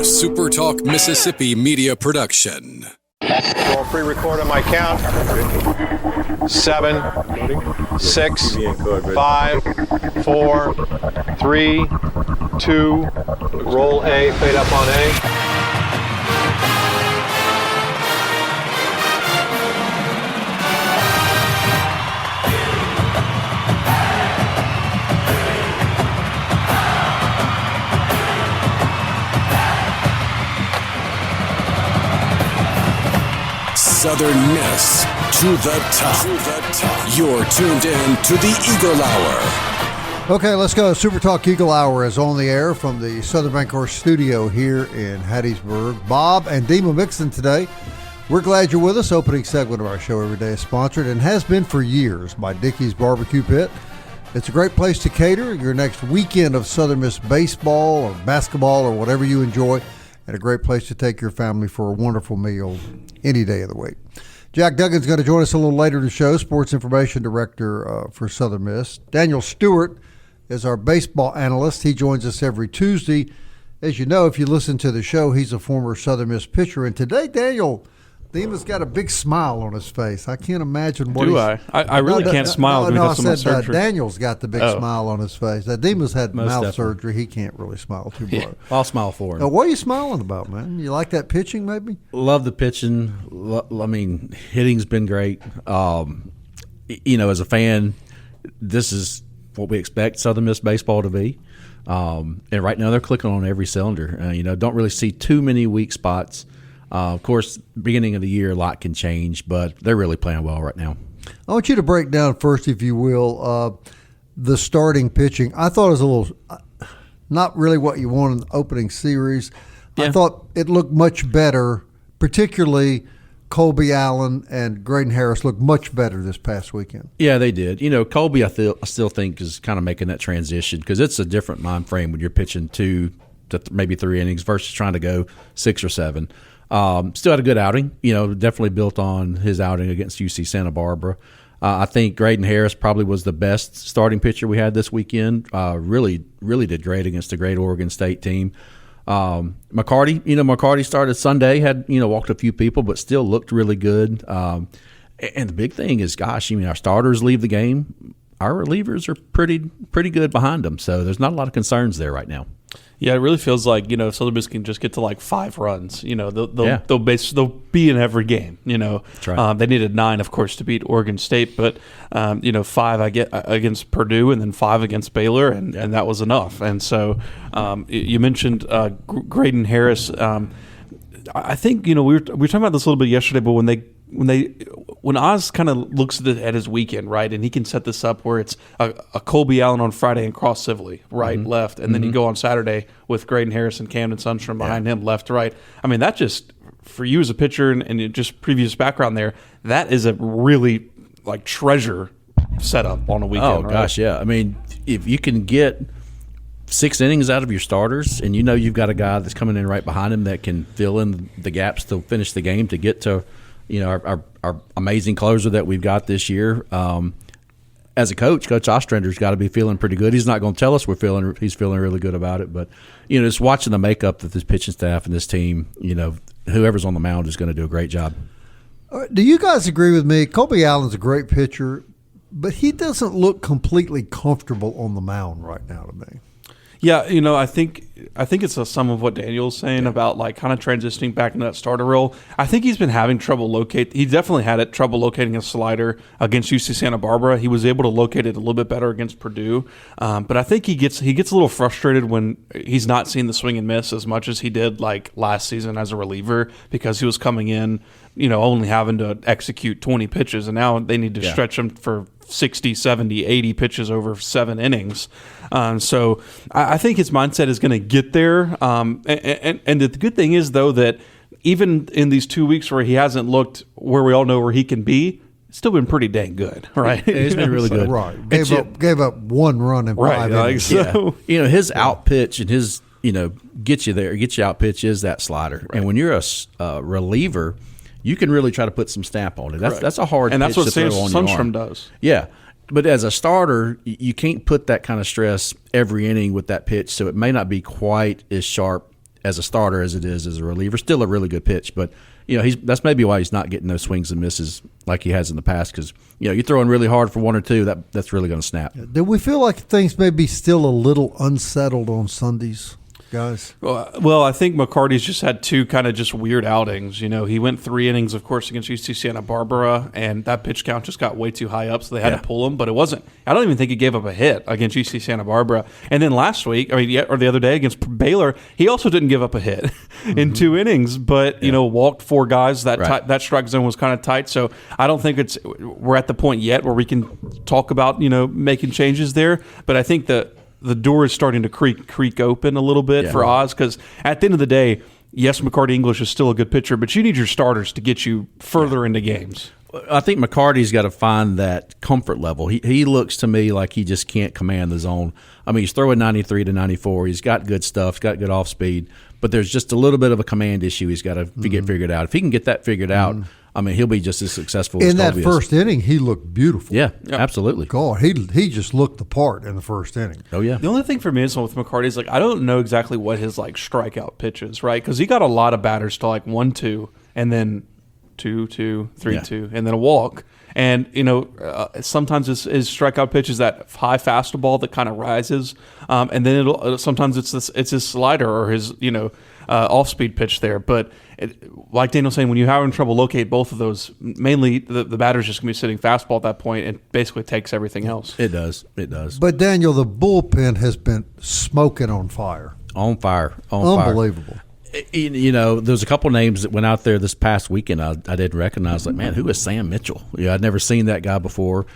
SuperTalk Mississippi media production. We'll pre-record on my count. 7, 6, 5, 4, 3, 2. Roll A, fade up on A. Southern Miss to the top. You're tuned in to the Eagle Hour. Okay, let's go. Super Talk Eagle Hour is on the air from the Southern Bancorp studio here in Hattiesburg. Bob and Dima Mixon today. We're glad you're with us. Opening segment of our show every day is sponsored and has been for years by Dickey's Barbecue Pit. It's a great place to cater your next weekend of Southern Miss baseball or basketball or whatever you enjoy, and a great place to take your family for a wonderful meal any day of the week. Jack Duggan's going to join us a little later in the show, Sports Information Director for Southern Miss. Daniel Stewart is our baseball analyst. He joins us every Tuesday. As you know, if you listen to the show, he's a former Southern Miss pitcher. And today, Daniel, Dima's got a big smile on his face. I can't imagine what I really can't smile because of my surgery. Daniel's got the big smile on his face. Dima's had mouth surgery. He can't really smile too much. Yeah, I'll smile for him. What are you smiling about, man? You like that pitching, maybe? Love the pitching. I mean, hitting's been great. As a fan, this is what we expect Southern Miss baseball to be. And right now they're clicking on every cylinder. Don't really see too many weak spots. Of course, beginning of the year, a lot can change, but they're really playing well right now. I want you to break down first, if you will, the starting pitching. I thought it was a little not really what you want in the opening series. Yeah. I thought it looked much better, particularly Colby Allen and Graydon Harris looked much better this past weekend. Yeah, they did. Colby, I still think is kind of making that transition because it's a different mind frame when you're pitching 2 to maybe 3 innings versus trying to go 6 or 7. Still had a good outing, definitely built on his outing against UC Santa Barbara. I think Graydon Harris probably was the best starting pitcher we had this weekend. Really did great against a great Oregon State team. McCarty started Sunday, had, walked a few people, but still looked really good. And the big thing is, our starters leave the game. Our relievers are pretty good behind them. So there's not a lot of concerns there right now. Yeah, it really feels like, if Southern Miss can just get to like 5 runs, they'll be in every game. That's right. They needed 9, of course, to beat Oregon State, but 5 against Purdue and then 5 against Baylor, and that was enough. And so you mentioned Graydon Harris. I think we were talking about this a little bit yesterday, but when Oz kind of looks at his weekend, right, and he can set this up where it's a Colby Allen on Friday and Cross Sibley, right, left, and then you go on Saturday with Graydon Harris and Camden Sundstrom behind him, left, right. I mean, that just, for you as a pitcher and just previous background there, that is a really, treasure setup on a weekend, right? Gosh, yeah. I mean, if you can get 6 innings out of your starters and you've got a guy that's coming in right behind him that can fill in the gaps to finish the game to get to – our amazing closer that we've got this year. As a coach Ostrander's got to be feeling pretty good. He's not going to tell us he's feeling really good about it. But, just watching the makeup of this pitching staff and this team, whoever's on the mound is going to do a great job. Do you guys agree with me? Colby Allen's a great pitcher, but he doesn't look completely comfortable on the mound right now to me. Yeah, I think it's a sum of what Daniel's saying about kind of transitioning back into that starter role. I think he's been having trouble He definitely had trouble locating a slider against UC Santa Barbara. He was able to locate it a little bit better against Purdue, but I think he gets a little frustrated when he's not seeing the swing and miss as much as he did last season as a reliever because he was coming in, only having to execute 20 pitches, and now they need to stretch him for 60, 70, 80 pitches over 7 innings. So I think his mindset is going to get there. And the good thing is, though, that even in these 2 weeks where he hasn't looked where we all know where he can be, it's still been pretty dang good, right? He's been really good. Right. Gave up 1 run in 5 innings. His out pitch and his, get you out pitch is that slider. Right. And when you're a reliever, you can really try to put some stamp on it. That's a hard pitch to throw on your arm. And that's what Sundstrom does. Yeah. But as a starter, you can't put that kind of stress every inning with that pitch, so it may not be quite as sharp as a starter as it is as a reliever. Still a really good pitch, but that's maybe why he's not getting those swings and misses like he has in the past, because you're throwing really hard for 1 or 2, that's really going to snap. Do we feel like things may be still a little unsettled on Sundays, guys? Well, I think McCarty's just had 2 kind of just weird outings. He went 3 innings, of course, against UC Santa Barbara, and that pitch count just got way too high up, so they had to pull him. But it wasn't. I don't even think he gave up a hit against UC Santa Barbara. And then last week, or the other day against Baylor, he also didn't give up a hit in 2 innings, but walked 4 guys. That strike zone was kind of tight. So I don't think we're at the point yet where we can talk about making changes there. But I think that the door is starting to creak open a little bit for Oz, because at the end of the day, yes, McCarty English is still a good pitcher, but you need your starters to get you further into games. I think McCarty's got to find that comfort level. He looks to me like he just can't command the zone. I mean, he's throwing 93 to 94. He's got good stuff. He's got good off speed, but there's just a little bit of a command issue he's got to get figured out. If he can get that figured out, I mean, he'll be just as successful as Colby is. In that first inning, he looked beautiful. Yeah, absolutely. God, he just looked the part in the first inning. Oh, yeah. The only thing for me is with McCarty is, I don't know exactly what his, strikeout pitch is, right? Because he got a lot of batters to, 1-2, and then 2-2, 3-2, and then a walk. And, sometimes his strikeout pitch is that high fastball that kind of rises. And then sometimes it's his slider or his, off-speed pitch there. But like Daniel's saying, when you're having trouble locate both of those, mainly the batter's just going to be sitting fastball at that point and basically takes everything else. It does. But, Daniel, the bullpen has been smoking on fire. On fire. Unbelievable. There's a couple names that went out there this past weekend I didn't recognize. Man, who is Sam Mitchell? I'd never seen that guy before.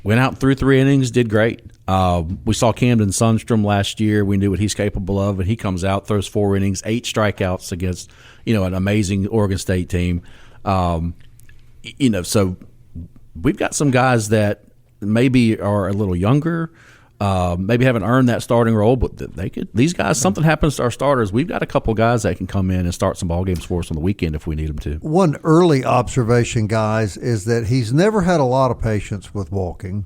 Went out through 3 innings, did great. We saw Camden Sundstrom last year. We knew what he's capable of, and he comes out, throws 4 innings, 8 strikeouts against an amazing Oregon State team. So we've got some guys that maybe are a little younger. Maybe haven't earned that starting role, but they could. These guys, something happens to our starters. We've got a couple guys that can come in and start some ball games for us on the weekend if we need them to. One early observation, guys, is that he's never had a lot of patience with walking.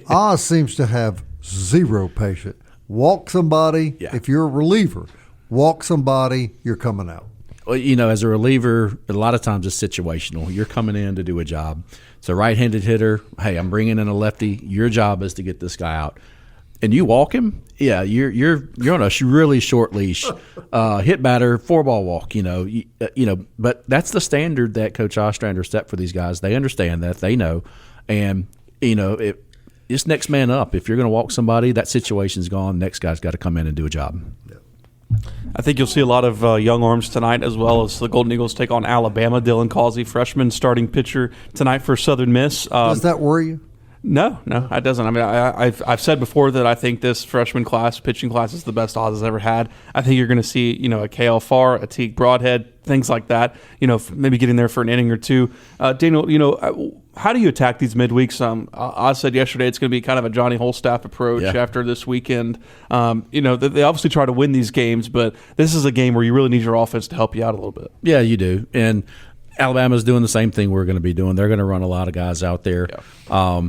Oz seems to have 0 patience. Walk somebody, if you're a reliever, walk somebody, you're coming out. Well, as a reliever, a lot of times it's situational. You're coming in to do a job. It's a right-handed hitter. Hey, I'm bringing in a lefty. Your job is to get this guy out. And you walk him, you're on a really short leash. Hit batter, 4-ball walk. But that's the standard that Coach Ostrander set for these guys. They understand that, they know, and it's next man up. If you're going to walk somebody, that situation's gone. Next guy's got to come in and do a job. I think you'll see a lot of young arms tonight, as well as the Golden Eagles take on Alabama. Dylan Causey, freshman starting pitcher tonight for Southern Miss. Does that worry you? No, it doesn't. I mean, I've said before that I think this freshman class, pitching class, is the best Oz has ever had. I think you're going to see, a K.L. Farr, a Teague Broadhead, things like that. Maybe getting there for an inning or 2. Daniel, how do you attack these midweeks? Oz said yesterday it's going to be kind of a Johnny Holstaff approach after this weekend. They obviously try to win these games, but this is a game where you really need your offense to help you out a little bit. Yeah, you do. And Alabama's doing the same thing we're going to be doing. They're going to run a lot of guys out there. Yeah.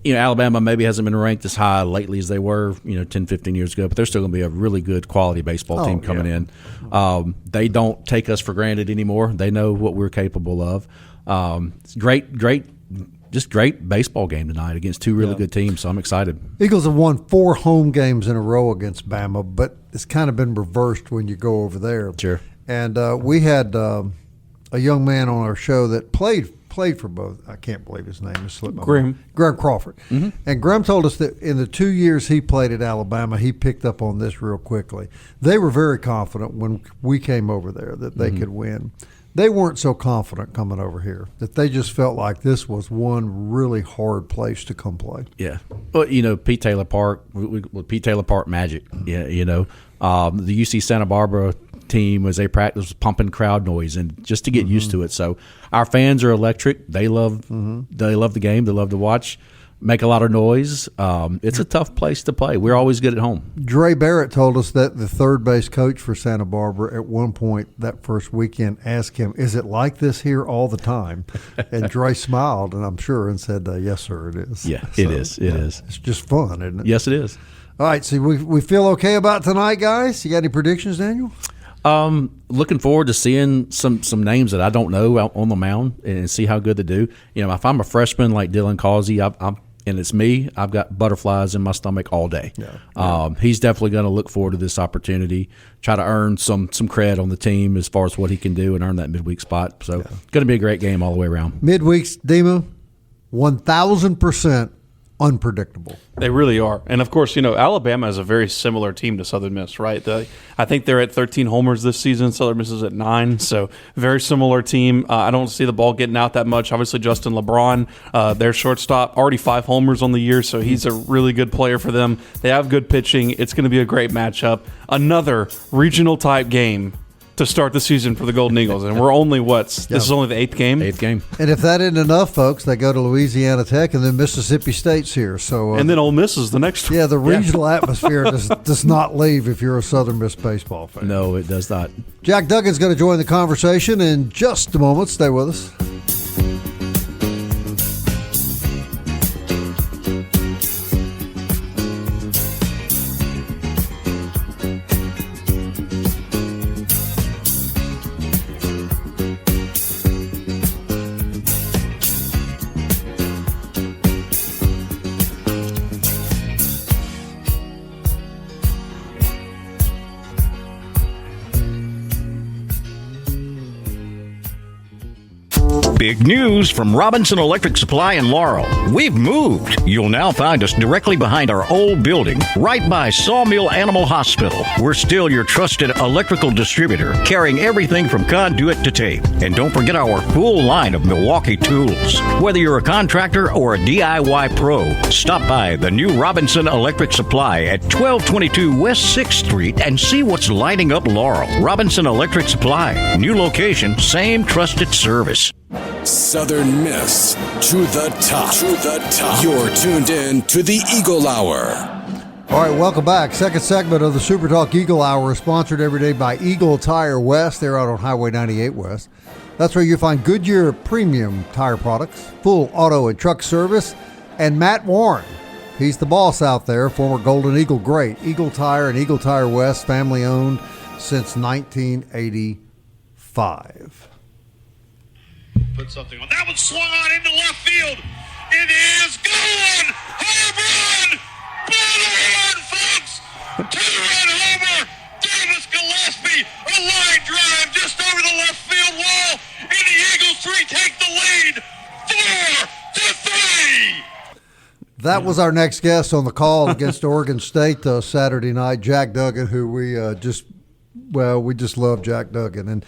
Alabama maybe hasn't been ranked as high lately as they were, 10, 15 years ago, but they're still going to be a really good quality baseball team coming in. They don't take us for granted anymore. They know what we're capable of. It's great baseball game tonight against 2 really good teams, so I'm excited. Eagles have won 4 home games in a row against Bama, but it's kind of been reversed when you go over there. Sure. And we had a young man on our show that played for both. I can't believe his name has slipped my mind. Graham Crawford. Mm-hmm. And Graham told us that in the 2 years he played at Alabama, he picked up on this real quickly. They were very confident when we came over there that they could win. They weren't so confident coming over here, that they just felt like this was one really hard place to come play. Yeah. Well, Pete Taylor Park, Pete Taylor Park magic. Yeah, the UC Santa Barbara team, as they practice, pumping crowd noise, and just to get used to it. So our fans are electric. They love the game. They love to watch, make a lot of noise. It's a tough place to play. We're always good at home. Dre Barrett told us that the third base coach for Santa Barbara at one point that first weekend asked him, "Is it like this here all the time?" And Dre smiled, and I'm sure, and said, "Yes, sir, it is." Yeah, so, it is. It is. It's just fun, isn't it? Yes, it is. All right, so we feel okay about tonight, guys? You got any predictions, Daniel? Looking forward to seeing some names that I don't know out on the mound and see how good they do. If I'm a freshman like Dylan Causey, and it's me, I've got butterflies in my stomach all day. Yeah. He's definitely going to look forward to this opportunity, try to earn some cred on the team as far as what he can do and earn that midweek spot. So it's going to be a great game all the way around. Midweeks, Dima, 1,000% unpredictable. They really are. And, of course, Alabama is a very similar team to Southern Miss, right? I think they're at 13 homers this season. Southern Miss is at 9, so very similar team. I don't see the ball getting out that much. Obviously, Justin LeBron, their shortstop, already 5 homers on the year, so he's a really good player for them. They have good pitching. It's going to be a great matchup. Another regional-type game to start the season for the Golden Eagles. And we're only, this is only the 8th game? 8th game. And if that isn't enough, folks, they go to Louisiana Tech, and then Mississippi State's here. So and then Ole Miss is the next one. Yeah, the regional atmosphere does not leave if you're a Southern Miss baseball fan. No, it does not. Jack Duggan's going to join the conversation in just a moment. Stay with us. Big news from Robinson Electric Supply in Laurel. We've moved. You'll now find us directly behind our old building, right by Sawmill Animal Hospital. We're still your trusted electrical distributor, carrying everything from conduit to tape. And don't forget our full line of Milwaukee tools. Whether you're a contractor or a DIY pro, stop by the new Robinson Electric Supply at 1222 West 6th Street and see what's lighting up Laurel. Robinson Electric Supply. New location, same trusted service. Southern Miss to the top. To the top. You're tuned in to the Eagle Hour. All right, welcome back. Second segment of the SuperTalk Eagle Hour is sponsored every day by Eagle Tire West. They're out on Highway 98 West. That's where you find Goodyear premium tire products, full auto and truck service, and Matt Warren. He's the boss out there, former Golden Eagle great. Eagle Tire and Eagle Tire West, family owned since 1985. Put something on. That one swung on into left field. It is gone. Home run. Ball folks. 2-run homer. Davis Gillespie. A line drive just over the left field wall. And the Eagles take the lead. 4-3. That was our next guest on the call against Oregon State Saturday night, Jack Duggan, who we just love Jack Duggan. And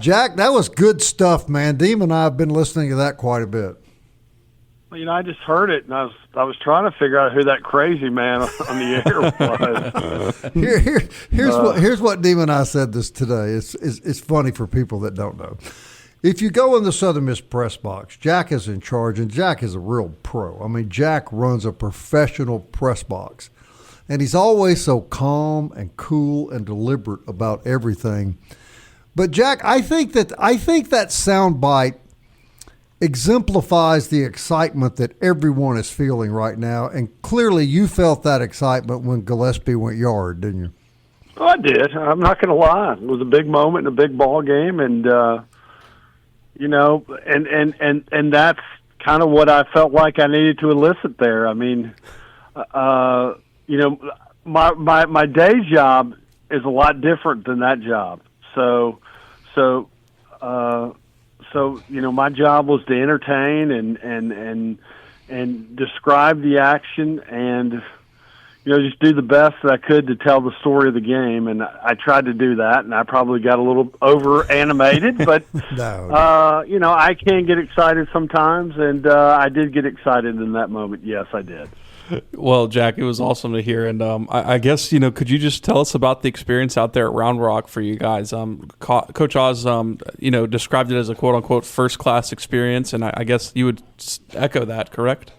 Jack, that was good stuff, man. Deem and I have been listening to that quite a bit. Well, I just heard it, and I was trying to figure out who that crazy man on the air was. Here's what Deem and I said this today. It's funny for people that don't know. If you go in the Southern Miss press box, Jack is in charge, and Jack is a real pro. I mean, Jack runs a professional press box, and he's always so calm and cool and deliberate about everything. But Jack, I think that soundbite exemplifies the excitement that everyone is feeling right now, and clearly you felt that excitement when Gillespie went yard, didn't you? Oh, I did. I'm not going to lie. It was a big moment and a big ball game, and and that's kind of what I felt like I needed to elicit there. I mean, my day job is a lot different than that job. So, my job was to entertain and describe the action and, just do the best that I could to tell the story of the game. And I tried to do that, and I probably got a little over animated, but, I can get excited sometimes. And, I did get excited in that moment. Yes, I did. Well, Jack, it was awesome to hear, and I guess could you just tell us about the experience out there at Round Rock for you guys? Coach Oz, described it as a quote unquote first class experience, and I guess you would echo that, correct?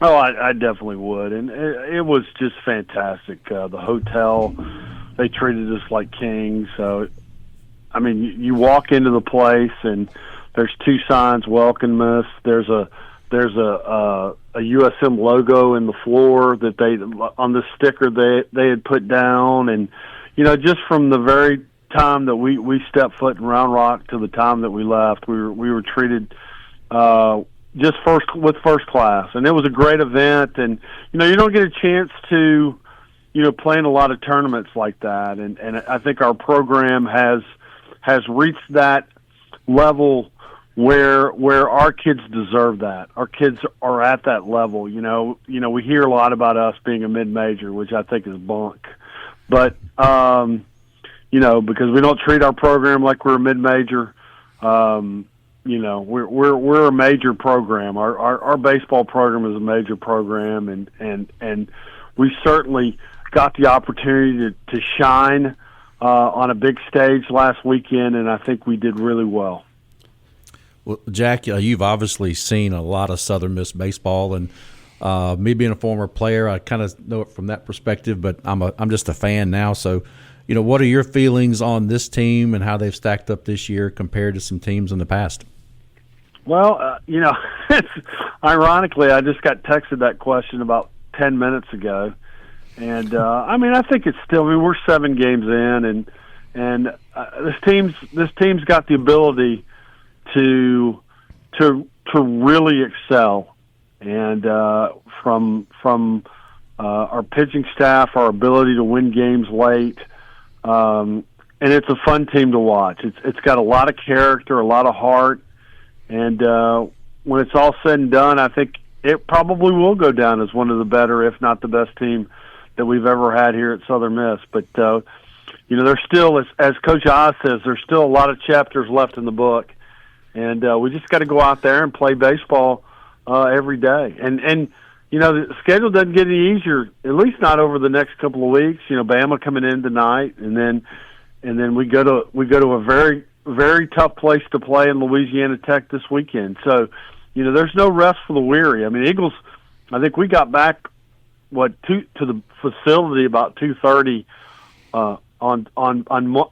Oh, I definitely would, and it was just fantastic. The hotel, they treated us like kings. So, I mean, you walk into the place, and there's 2 signs welcome us. There's a USM logo in the floor that on the sticker they had put down, and just from the very time that we stepped foot in Round Rock to the time that we left, we were treated just with first class, and it was a great event. And you don't get a chance to play in a lot of tournaments like that, and I think our program has reached that level where our kids deserve that. Our kids are at that level. We hear a lot about us being a mid-major, which I think is bunk. But because we don't treat our program like we're a mid-major, we're a major program. Our baseball program is a major program, and we certainly got the opportunity to shine on a big stage last weekend, and I think we did really well. Well, Jack, you've obviously seen a lot of Southern Miss baseball, and me being a former player, I kind of know it from that perspective. But I'm just a fan now. So, what are your feelings on this team and how they've stacked up this year compared to some teams in the past? Well, it's ironically, I just got texted that question about 10 minutes ago, and I think it's still. We're 7 games in, and this team's got the ability to really excel, and from our pitching staff, our ability to win games late, and it's a fun team to watch. It's got a lot of character, a lot of heart, and when it's all said and done, I think it probably will go down as one of the better, if not the best team that we've ever had here at Southern Miss. But there's still, as Coach Oz says, there's still a lot of chapters left in the book. And we just got to go out there and play baseball every day. And the schedule doesn't get any easier, at least not over the next couple of weeks. Bama coming in tonight, and then we go to a very, very tough place to play in Louisiana Tech this weekend. So, there's no rest for the weary. I mean, Eagles, I think we got back to the facility about 2:30 on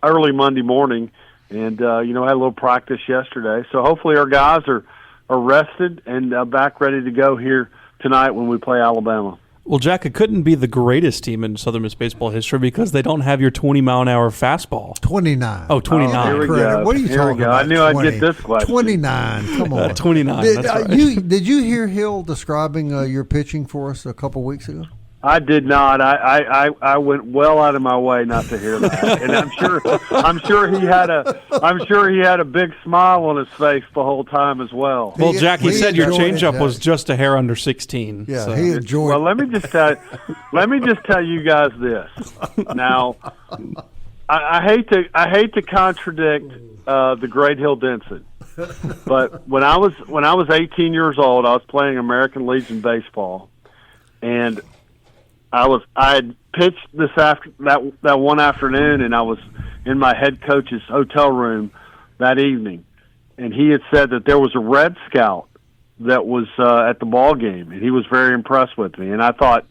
early Monday morning. And, had a little practice yesterday. So hopefully our guys are rested and back ready to go here tonight when we play Alabama. Well, Jack, it couldn't be the greatest team in Southern Miss baseball history because they don't have your 20-mile-an-hour fastball. 29. Oh, 29. Oh, here we go. What are you talking about? I knew 20. I'd get this question. 29. Come on. 29. That's right. Did you hear Hill describing your pitching for us a couple weeks ago? I did not. I went well out of my way not to hear that, and I'm sure he had a big smile on his face the whole time as well. Well, Jack, he said your changeup was just a hair under 16. Yeah, so. He enjoyed. Well, let me just tell you guys this. Now, I hate to contradict the great Hill Denson, but when I was 18 years old, I was playing American Legion baseball, and I had pitched that one afternoon, and I was in my head coach's hotel room that evening, and he had said that there was a Red Scout that was at the ball game, and he was very impressed with me. And I thought,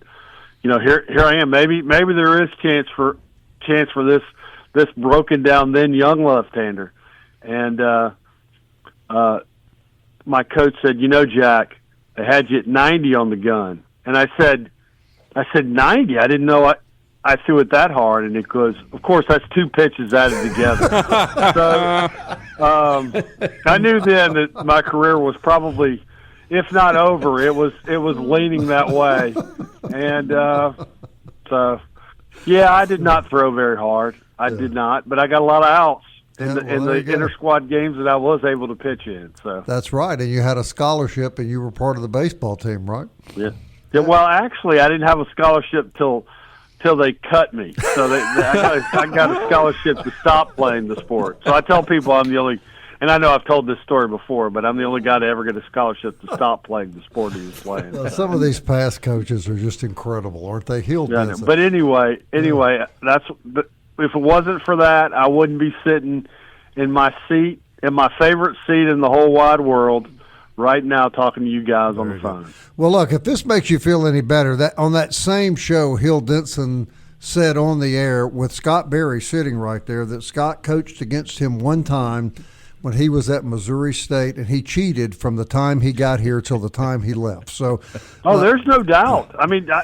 here I am. Maybe there is chance for this broken down then young left-hander. And my coach said, Jack, they had you at 90 on the gun, and I said 90. I didn't know I threw it that hard, and it goes. Of course, that's 2 pitches added together. So I knew then that my career was probably, if not over, it was leaning that way. And so, yeah, I did not throw very hard. I did not, but I got a lot of outs in the inter-squad games that I was able to pitch in. So that's right, and you had a scholarship, and you were part of the baseball team, right? Yeah. Yeah, well, actually, I didn't have a scholarship till they cut me. So I got a scholarship to stop playing the sport. So I tell people I'm the only, and I know I've told this story before, but I'm the only guy to ever get a schollowship to stop playing the sport he was playing. Well, some of these past coaches are just incredible, aren't they? But anyway, if it wasn't for that, I wouldn't be sitting in my seat, in my favorite seat in the whole wide world, right now talking to you guys on the phone. Well, look, if this makes you feel any better, that on that same show, Hill Denson said on the air with Scott Berry sitting right there that Scott coached against him one time when he was at Missouri State, and he cheated from the time he got here till the time he left. So, there's no doubt. I mean, I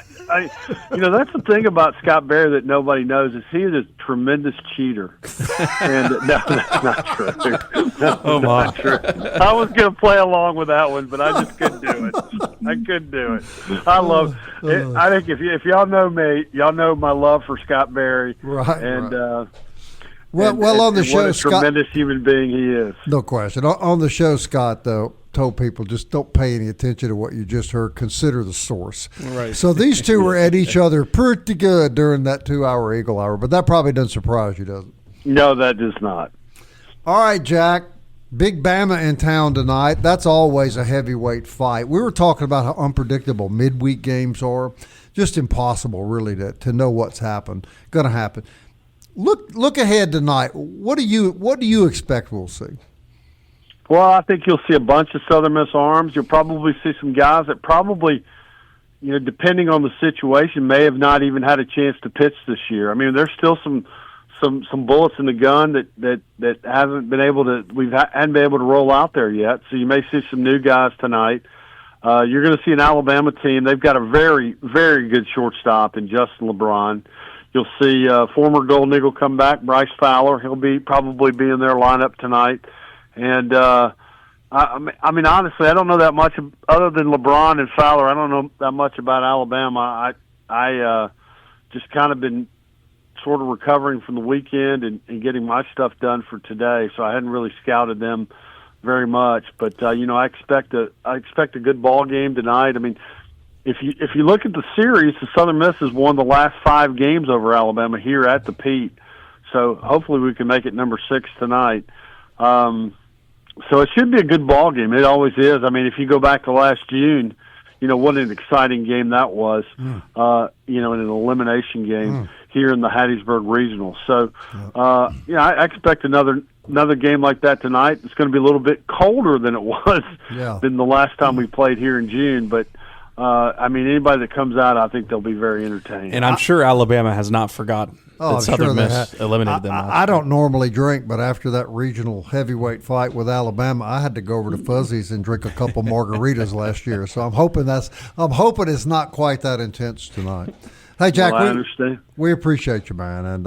that's the thing about Scott Berry that nobody knows is he is a tremendous cheater. And no, that's not true. No, not true. I was going to play along with that one, but I just couldn't do it. I couldn't do it. I love it. I think if y'all know me, y'all know my love for Scott Berry. Right. And right. Well, on the show, what a Scott, tremendous human being he is. No question. On the show, Scott, though, told people just don't pay any attention to what you just heard. Consider the source. Right. So these two were at each other pretty good during that 2-hour Eagle Hour, but that probably doesn't surprise you, does it? No, that does not. All right, Jack. Big Bama in town tonight. That's always a heavyweight fight. We were talking about how unpredictable midweek games are. Just impossible, really, to know what's going to happen. Look ahead tonight. What do you expect we'll see? Well, I think you'll see a bunch of Southern Miss arms. You'll probably see some guys that probably, depending on the situation, may have not even had a chance to pitch this year. I mean, there's still some bullets in the gun that hadn't been able to roll out there yet. So you may see some new guys tonight. You're going to see an Alabama team. They've got a very, very good shortstop in Justin LeBron. You'll see former Golden Eagle come back, Bryce Fowler. He'll probably be in their lineup tonight. And I mean, honestly, I don't know that much other than LeBron and Fowler. I don't know that much about Alabama. I just kind of been sort of recovering from the weekend and getting my stuff done for today, so I hadn't really scouted them very much. But I expect a good ball game tonight. I mean, if you look at the series, the Southern Miss has won the last 5 games over Alabama here at the Pete. So hopefully we can make it number 6 tonight. So it should be a good ball game. It always is. I mean, if you go back to last June, what an exciting game that was. In an elimination game here in the Hattiesburg Regional. So, I expect another game like that tonight. It's going to be a little bit colder than it was than the last time we played here in June, but. Anybody that comes out, I think they'll be very entertaining. And I'm sure Alabama has not forgotten that Southern Miss eliminated them. I don't normally drink, but after that regional heavyweight fight with Alabama, I had to go over to Fuzzy's and drink a couple margaritas last year. So I'm hoping it's not quite that intense tonight. Hey, Jack, I understand. We appreciate you, man, and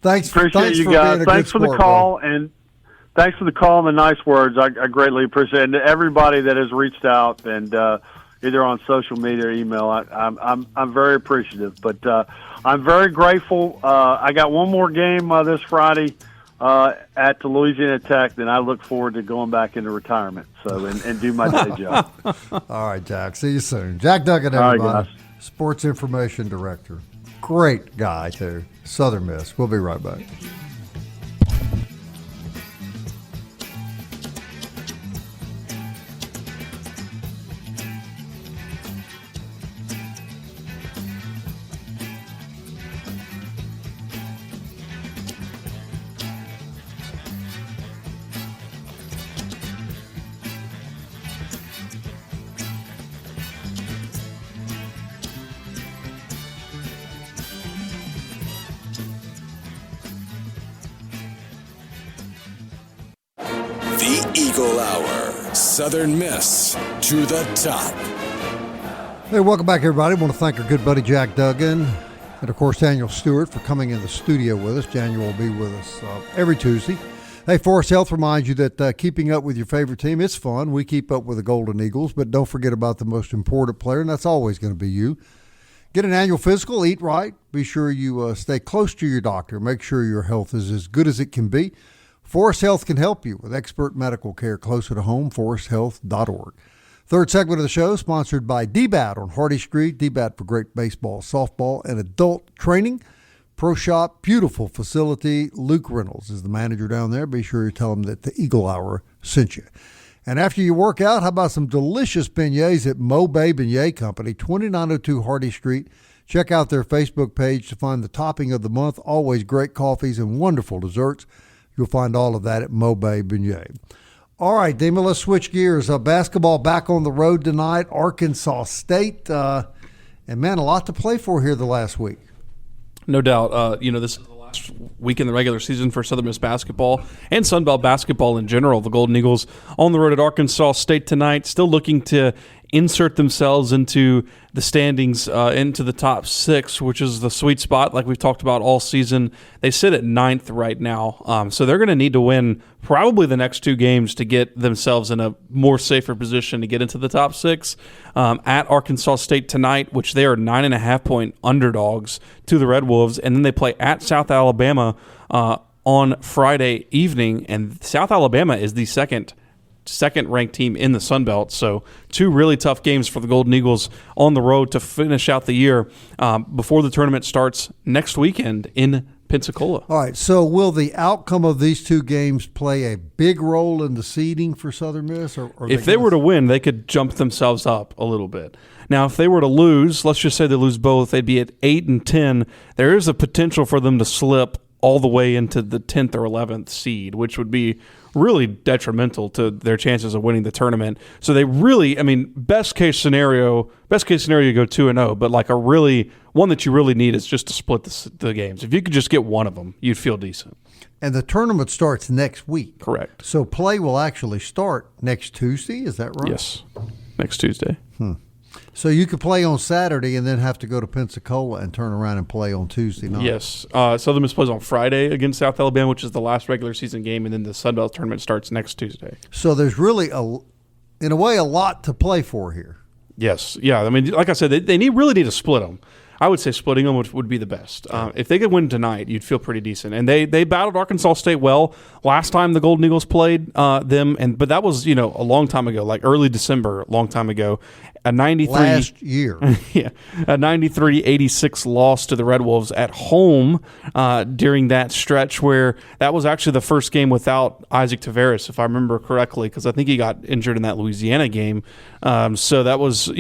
thanks. Appreciate you guys. Thanks for the call and. Thanks for the call and the nice words. I greatly appreciate it. And to everybody that has reached out and either on social media or email, I'm very appreciative. But I'm very grateful. I got one more game this Friday at the Louisiana Tech, then I look forward to going back into retirement. So and do my day job. All right, Jack. See you soon. Jack Duggan, everybody. Sports Information Director. Great guy, too. Southern Miss. We'll be right back. The Eagle Hour. Southern Miss to the top. Hey, welcome back, everybody. I want to thank our good buddy Jack Duggan and, of course, Daniel Stewart for coming in the studio with us. Daniel will be with us every Tuesday. Hey, Forest Health reminds you that keeping up with your favorite team is fun. We keep up with the Golden Eagles, but don't forget about the most important player, and that's always going to be you. Get an annual physical, eat right. Be sure you stay close to your doctor. Make sure your health is as good as it can be. Forest Health can help you with expert medical care closer to home, foresthealth.org. Third segment of the show, sponsored by DBAT on Hardy Street. DBAT for great baseball, softball, and adult training. Pro Shop, beautiful facility. Luke Reynolds is the manager down there. Be sure you tell him that the Eagle Hour sent you. And after you work out, how about some delicious beignets at Mo Bay Beignet Company, 2902 Hardy Street. Check out their Facebook page to find the topping of the month. Always great coffees and wonderful desserts. You'll find all of that at Mo Bay Beignet. All right, Dima, let's switch gears. Basketball back on the road tonight, Arkansas State. And, man, a lot to play for here the last week. No doubt. This is the last last week in the regular season for Southern Miss basketball and Sun Belt basketball in general. The Golden Eagles on the road at Arkansas State tonight, still looking to insert themselves into the standings, into the top 6, which is the sweet spot like we've talked about all season. They sit at 9th right now, so they're going to need to win probably the next 2 games to get themselves in a more safer position to get into the top 6. At Arkansas State tonight, which they are 9.5-point underdogs to the Red Wolves, and then they play at South Alabama on Friday evening, and South Alabama is the second-ranked team in the Sun Belt. So 2 really tough games for the Golden Eagles on the road to finish out the year before the tournament starts next weekend in Pensacola. All right, so will the outcome of these 2 games play a big role in the seeding for Southern Miss? Or if they were to win, they could jump themselves up a little bit. Now, if they were to lose, let's just say they lose both, they'd be at 8 and 10. There is a potential for them to slip all the way into the 10th or 11th seed, which would be really detrimental to their chances of winning the tournament. So they really, I mean, best case scenario you go 2-0, but like one that you really need is just to split the games. If you could just get one of them, you'd feel decent. And the tournament starts next week. Correct. So play will actually start next Tuesday, is that right? Yes, next Tuesday. So you could play on Saturday and then have to go to Pensacola and turn around and play on Tuesday night. Yes. Southern Miss plays on Friday against South Alabama, which is the last regular season game, and then the Sun Belt tournament starts next Tuesday. So there's really, in a way, a lot to play for here. Yes. Yeah. I mean, like I said, they really need to split them. I would say splitting them would be the best. If they could win tonight, you'd feel pretty decent. And they battled Arkansas State well last time the Golden Eagles played them, but that was a long time ago, like early December, a long time ago. A 93 last year, yeah, a 93-86 loss to the Red Wolves at home during that stretch where that was actually the first game without Isaac Taveras, if I remember correctly, because I think he got injured in that Louisiana game. So that was, they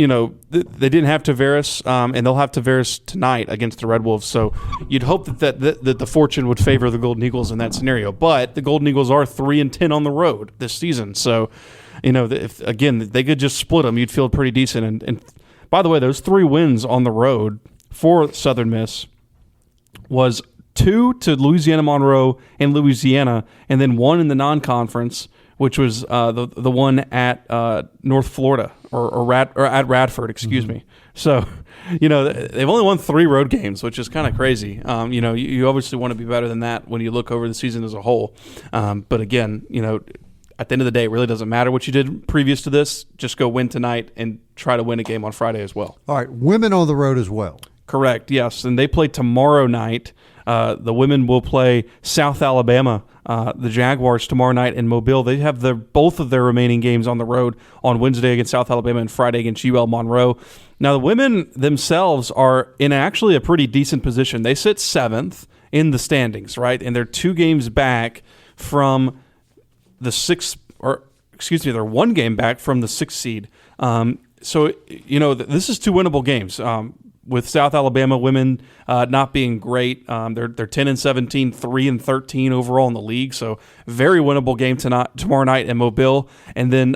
didn't have Taveras, and they'll have Taveras tonight against the Red Wolves. So you'd hope that the fortune would favor the Golden Eagles in that scenario. But the Golden Eagles are 3-10 on the road this season, so. If they could just split them, you'd feel pretty decent. And by the way, those 3 wins on the road for Southern Miss was 2 to Louisiana Monroe and Louisiana, and then 1 in the non-conference, which was the one at North Florida or at Radford, excuse me. So, they've only won 3 road games, which is kind of crazy. You obviously want to be better than that when you look over the season as a whole. But again, at the end of the day, it really doesn't matter what you did previous to this. Just go win tonight and try to win a game on Friday as well. All right, women on the road as well. Correct, yes. And they play tomorrow night. The women will play South Alabama, the Jaguars, tomorrow night in Mobile. They have both of their remaining games on the road on Wednesday against South Alabama and Friday against UL Monroe. Now, the women themselves are in actually a pretty decent position. They sit 7th in the standings, right? And they're 2 games back from the 6th, they're 1 game back from the 6th seed. So this is 2 winnable games. With South Alabama women not being great, they're 10-17, 3-13 overall in the league. So very winnable game tomorrow night in Mobile. And then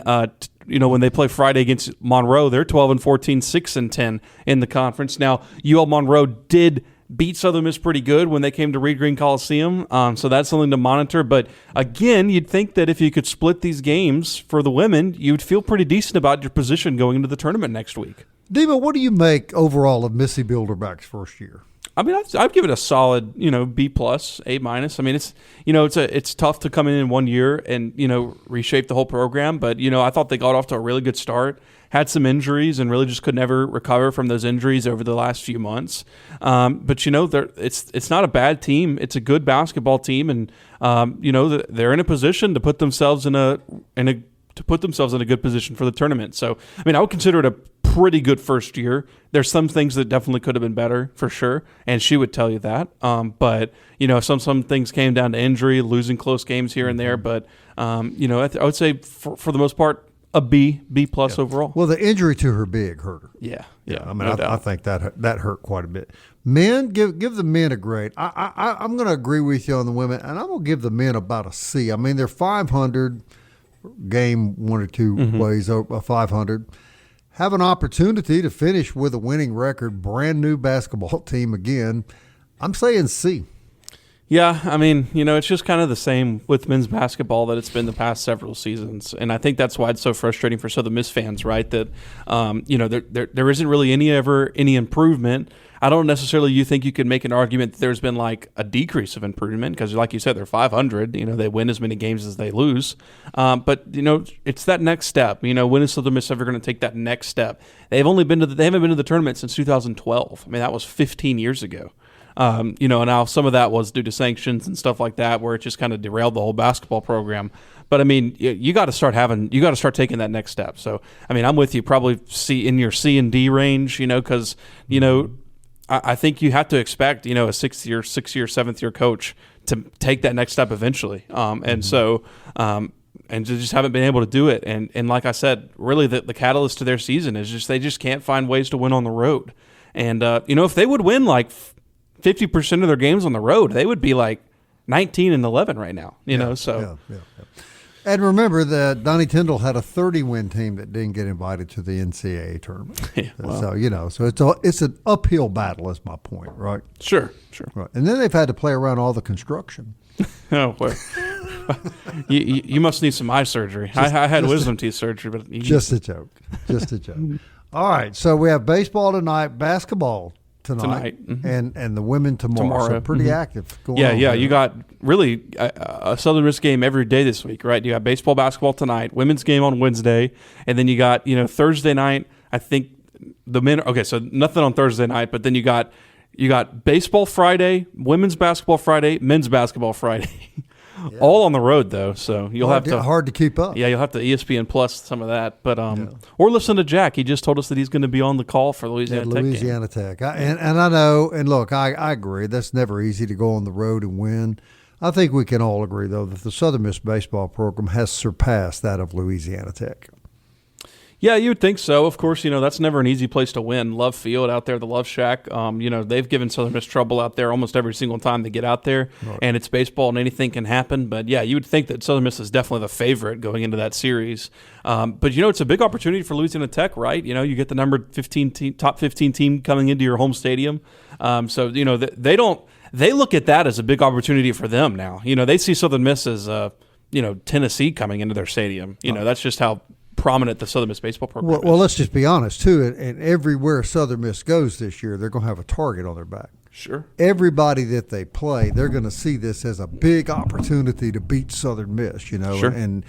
when they play Friday against Monroe, they're 12-14, 6-10 in the conference. Now UL Monroe did beat Southern Miss pretty good when they came to Reed Green Coliseum, so that's something to monitor. But again, you'd think that if you could split these games for the women, you'd feel pretty decent about your position going into the tournament next week. Dima, what do you make overall of Missy Bilderback's first year? I mean, I'd give it a solid, B+, A-. I mean, it's tough to come in 1 year and reshape the whole program. But I thought they got off to a really good start. Had some injuries and really just could never recover from those injuries over the last few months. But it's not a bad team. It's a good basketball team, and they're in a position to put themselves in a good position for the tournament. So, I mean, I would consider it a pretty good first year. There's some things that definitely could have been better for sure, and she would tell you that. But some things came down to injury, losing close games here and there. But I would say for the most part, a B+ overall. Well, the injury to her big hurt her. Yeah. I mean, I think that hurt quite a bit. Men, give the men a grade. I'm going to agree with you on the women, and I'm going to give the men about a C. I mean, they're 500, game 1 or 2 ways over 500. Have an opportunity to finish with a winning record, brand new basketball team again. I'm saying C. Yeah, I mean, it's just kind of the same with men's basketball that it's been the past several seasons, and I think that's why it's so frustrating for Southern Miss fans, right? That there isn't really any improvement. I don't necessarily think you could make an argument that there's been like a decrease of improvement because, like you said, they're 500. They win as many games as they lose, but it's that next step. When is Southern Miss ever going to take that next step? They haven't been to the tournament since 2012. I mean, that was 15 years ago. Now some of that was due to sanctions and stuff like that, where it just kind of derailed the whole basketball program. But I mean, you got to start taking that next step. So I mean, I'm with you. Probably in your C and D range, because I think you have to expect a sixth year, 7th-year coach to take that next step eventually. And just haven't been able to do it. And like I said, really the catalyst to their season is just they just can't find ways to win on the road. And if they would win like 50% of their games on the road, they would be like 19-11 right now. So. Yeah. And remember that Donnie Tyndall had a 30-win team that didn't get invited to the NCAA tournament. Yeah, well. So it's an uphill battle. Is my point, right? Sure. Right, and then they've had to play around all the construction. Oh, well. you must need some eye surgery. I had wisdom teeth surgery, but just a joke. All right, so we have baseball tonight, basketball tonight, mm-hmm. and the women tomorrow. So pretty mm-hmm. active going on. Yeah. You got really a Southern Miss game every day this week, right? You got baseball, basketball tonight, women's game on Wednesday, and then you got Thursday night. I think the men. Okay, so nothing on Thursday night, but then you got baseball Friday, women's basketball Friday, men's basketball Friday. Yeah. All on the road though, so you'll have to hard to keep up. Yeah, you'll have to ESPN Plus some of that, but or listen to Jack. He just told us that he's going to be on the call for Louisiana Tech. Louisiana Tech, and I know, and look, I agree. That's never easy to go on the road and win. I think we can all agree though that the Southern Miss baseball program has surpassed that of Louisiana Tech. Yeah, you would think so. Of course, that's never an easy place to win. Love Field out there, the Love Shack. They've given Southern Miss trouble out there almost every single time they get out there. Right. And it's baseball and anything can happen. But, yeah, you would think that Southern Miss is definitely the favorite going into that series. But, it's a big opportunity for Louisiana Tech, right? You get the top 15 team coming into your home stadium. They look at that as a big opportunity for them now. They see Southern Miss as, Tennessee coming into their stadium. That's just how prominent the Southern Miss baseball program is. Well, let's just be honest, too. And everywhere Southern Miss goes this year, they're going to have a target on their back. Sure. Everybody that they play, they're going to see this as a big opportunity to beat Southern Miss, Sure. and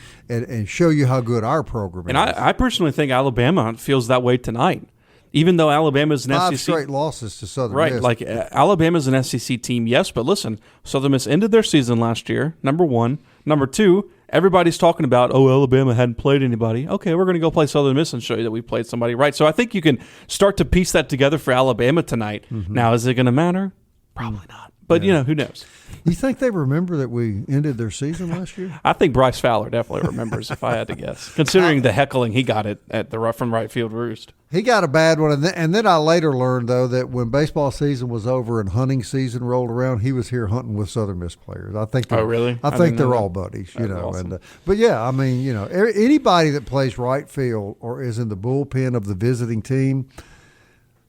show you how good our program is. And I personally think Alabama feels that way tonight. Even though Alabama's an 5 SEC straight losses to Southern Miss. Right, like Alabama's an SEC team, yes, but listen, Southern Miss ended their season last year, number one. Number two, everybody's talking about, Alabama hadn't played anybody. Okay, we're going to go play Southern Miss and show you that we played somebody right. So I think you can start to piece that together for Alabama tonight. Mm-hmm. Now, is it going to matter? Probably not. But, who knows? You think they remember that we ended their season last year? I think Bryce Fowler definitely remembers, if I had to guess, considering the heckling he got at the from right field roost. He got a bad one, and then I later learned, though, that when baseball season was over and hunting season rolled around, he was here hunting with Southern Miss players. I think. Really? I think they're all buddies, Awesome. But yeah, I mean, anybody that plays right field or is in the bullpen of the visiting team,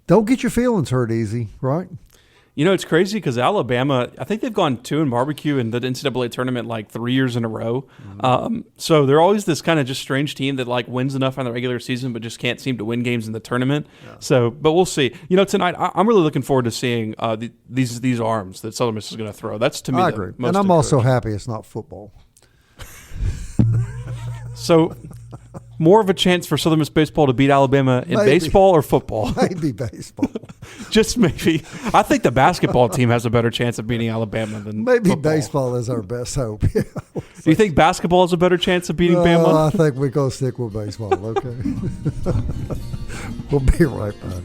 don't get your feelings hurt easy, right? It's crazy because Alabama, I think they've gone 2 in barbecue in the NCAA tournament like 3 years in a row. Mm-hmm. So they're always this kind of just strange team that like wins enough in the regular season but just can't seem to win games in the tournament. Yeah. So, but we'll see. Tonight I'm really looking forward to seeing these arms that Southern Miss is going to throw. That's to me I agree. And I'm also happy it's not football. So more of a chance for Southern Miss baseball to beat Alabama in baseball or football? Maybe baseball. Just maybe. I think the basketball team has a better chance of beating Alabama than football. Baseball is our best hope. Yeah. Do you think basketball has a better chance of beating Bama? I think we're going to stick with baseball, okay? We'll be right back.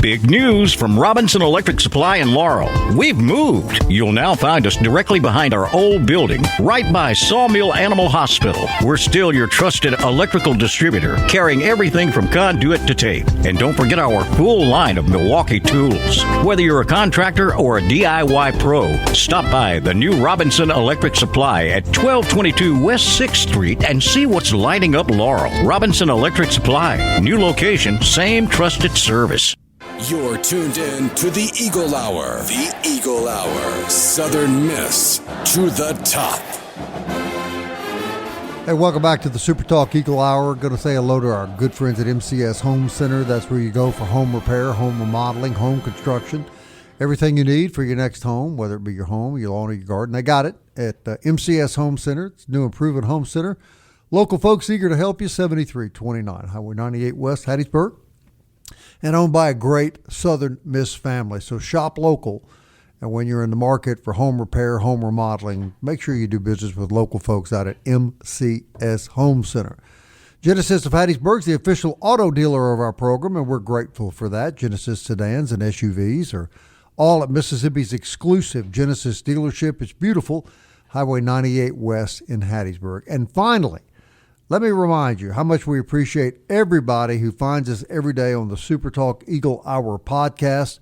Big news from Robinson Electric Supply in Laurel. We've moved. You'll now find us directly behind our old building, right by Sawmill Animal Hospital. We're still your trusted electrical distributor, carrying everything from conduit to tape. And don't forget our full line of Milwaukee tools. Whether you're a contractor or a DIY pro, stop by the new Robinson Electric Supply at 1222 West 6th Street and see what's lighting up Laurel. Robinson Electric Supply. New location, same trusted service. You're tuned in to the Eagle Hour. The Eagle Hour. Southern Miss to the top. Hey, welcome back to the SuperTalk Eagle Hour. Going to say hello to our good friends at MCS Home Center. That's where you go for home repair, home remodeling, home construction. Everything you need for your next home, whether it be your home, your lawn, or your garden. They got it at MCS Home Center. It's new improvement home center. Local folks eager to help you, 7329 Highway 98 West, Hattiesburg. And owned by a great Southern Miss family. So shop local. And when you're in the market for home repair, home remodeling, make sure you do business with local folks out at MCS Home Center. Genesis of Hattiesburg is the official auto dealer of our program, and we're grateful for that. Genesis sedans and SUVs are all at Mississippi's exclusive Genesis dealership. It's beautiful, Highway 98 West in Hattiesburg. And finally, let me remind you how much we appreciate everybody who finds us every day on the SuperTalk Eagle Hour podcast.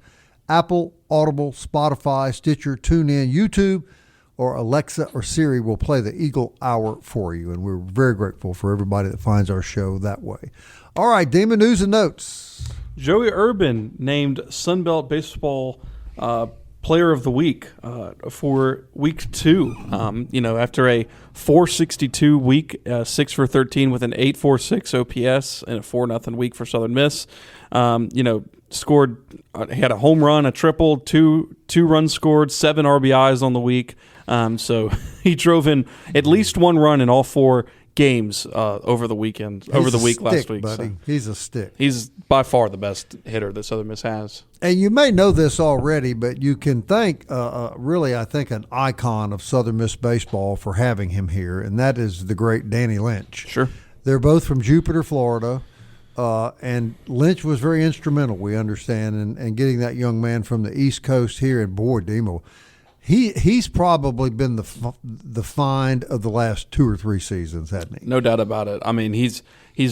Apple, Audible, Spotify, Stitcher, TuneIn, YouTube, or Alexa or Siri will play the Eagle Hour for you. And we're very grateful for everybody that finds our show that way. All right, Demon, news and notes. Joey Urban named Sunbelt Baseball Player of the Week for Week 2. After a 462 week, 6 for 13 with an 8.46 OPS and a 4-0 week for Southern Miss. Scored. He had a home run, a triple, two runs scored, 7 RBIs on the week. So he drove in at least 1 run in all 4 games over the weekend. Last week, buddy. So he's a stick. He's by far the best hitter that Southern Miss has. And you may know this already, but you can thank really, I think, an icon of Southern Miss baseball for having him here, and that is the great Danny Lynch. Sure. They're both from Jupiter, Florida. And Lynch was very instrumental, we understand, in getting that young man from the East Coast here. And boy, Demo, he's probably been the find of the last 2 or 3 seasons, hasn't he? No doubt about it. I mean, he's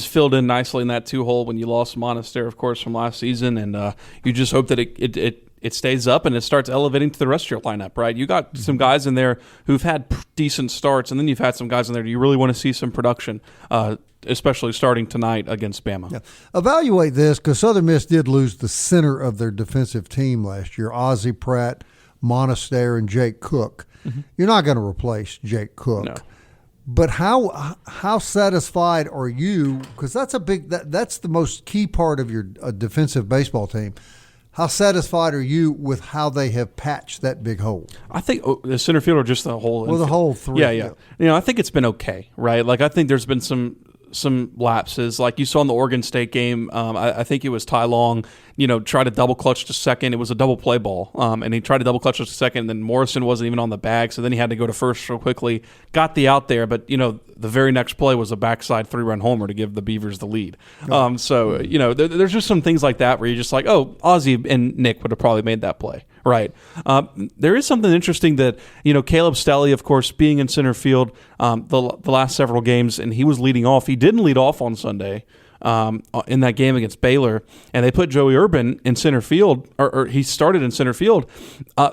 filled in nicely in that 2-hole when you lost Monaster, of course, from last season, and you just hope that it stays up and it starts elevating to the rest of your lineup, right? You got some guys in there who've had decent starts, and then you've had some guys in there. Do you really want to see some production? Especially starting tonight against Bama. Yeah. Evaluate this, because Southern Miss did lose the center of their defensive team last year, Ozzie Pratt, Monaster, and Jake Cook. Mm-hmm. You're not going to replace Jake Cook. No. But how satisfied are you, because that's that's the most key part of your defensive baseball team. How satisfied are you with how they have patched that big hole? I think the center field or just the whole infield? The whole 3. Yeah. I think it's been okay, right? Like I think there's been some lapses, like you saw in the Oregon State game. I think it was Ty Long, tried to double clutch to second. It was a double play ball, and he tried to double clutch to second, and then Morrison wasn't even on the bag, so then he had to go to first real quickly. Got the out there, but the very next play was a backside 3-run homer to give the Beavers the lead. There's just some things like that where you're just like, oh, Ozzie and Nick would have probably made that play. Right. There is something interesting that, Caleb Stelly, of course, being in center field the last several games, and he was leading off. He didn't lead off on Sunday in that game against Baylor, and they put Joey Urban in center field, or he started in center field.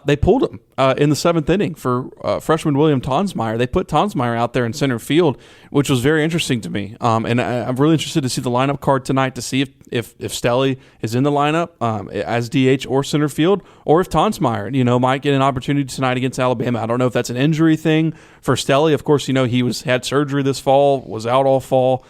They pulled him in the 7th inning for freshman William Tonsmeyer. They put Tonsmeyer out there in center field, which was very interesting to me. And I'm really interested to see the lineup card tonight to see if Stelly is in the lineup as DH or center field, or if Tonsmeyer, might get an opportunity tonight against Alabama. I don't know if that's an injury thing for Stelly. Of course, he had surgery this fall, was out all fall,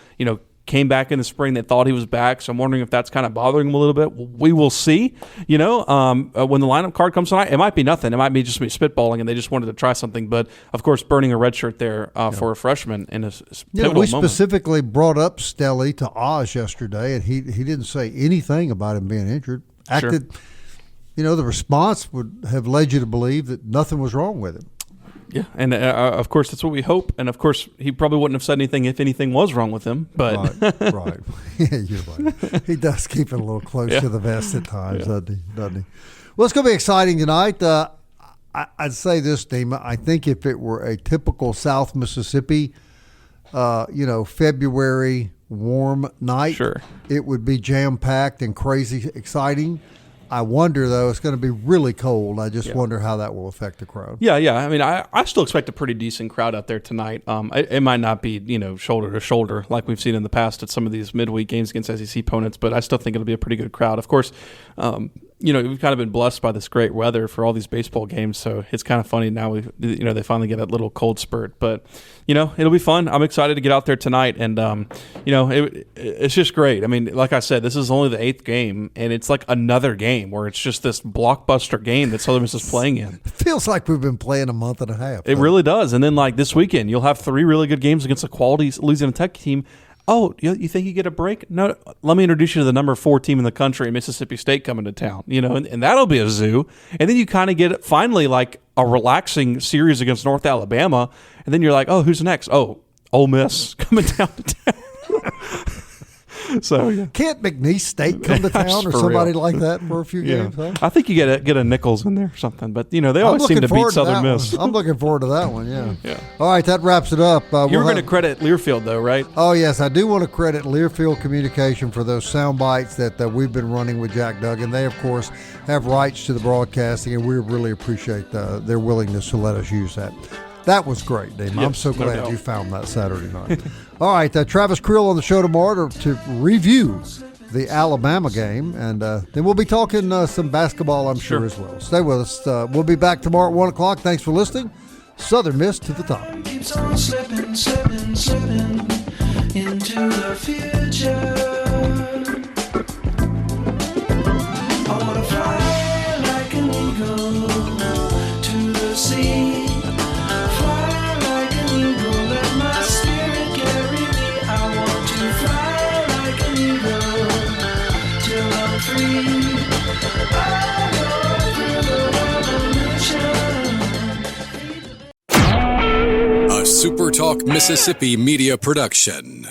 came back in the spring. They thought he was back, so I'm wondering if that's kind of bothering him a little bit. We will see. When the lineup card comes tonight, it might be nothing. It might be just me spitballing, and they just wanted to try something. But of course, burning a red shirt there for a freshman in a pivotal moment. We specifically brought up Stelly to Oz yesterday, and he didn't say anything about him being injured. Acted, the response would have led you to believe that nothing was wrong with him. Yeah, and of course that's what we hope. And of course he probably wouldn't have said anything if anything was wrong with him. But right. Yeah, you're right. He does keep it a little close to the vest at times, doesn't he? Well, it's going to be exciting tonight. I'd say this, Dima. I think if it were a typical South Mississippi, February warm night, it would be jam-packed and crazy exciting. I wonder, though, it's going to be really cold. I just wonder how that will affect the crowd. Yeah. I mean, I still expect a pretty decent crowd out there tonight. It might not be, shoulder to shoulder like we've seen in the past at some of these midweek games against SEC opponents, but I still think it'll be a pretty good crowd. Of course, we've kind of been blessed by this great weather for all these baseball games, so it's kind of funny now they finally get a little cold spurt. But, it'll be fun. I'm excited to get out there tonight, and, it's just great. I mean, like I said, this is only the 8th game, and it's like another game where it's just this blockbuster game that Southern Miss is playing in. It feels like we've been playing a month and a half. It really does. And then, like, this weekend, you'll have 3 really good games against a quality Louisiana Tech team. Oh, you think you get a break? No, let me introduce you to the number 4 team in the country, Mississippi State, coming to town. And that'll be a zoo. And then you kind of get finally like a relaxing series against North Alabama. And then you're like, oh, who's next? Oh, Ole Miss coming down to town. So can't McNeese State come to town or somebody like that for a few games? Huh? I think you get a Nichols in there or something. But they always seem to beat Southern Miss. I'm looking forward to that one. Yeah. All right, that wraps it up. You're going to credit Learfield though, right? Oh yes, I do want to credit Learfield Communication for those sound bites that we've been running with Jack Duggan. They of course have rights to the broadcasting, and we really appreciate their willingness to let us use that. That was great, Dave. I'm so glad you found that Saturday night. All right, Travis Creel on the show tomorrow to review the Alabama game, and then we'll be talking some basketball, I'm sure, as well. Stay with us. We'll be back tomorrow at 1 o'clock. Thanks for listening. Southern Miss to the top. Keeps on slipping, slipping, slipping into the future. I want to fly like an eagle to the sea. A SuperTalk Mississippi media production.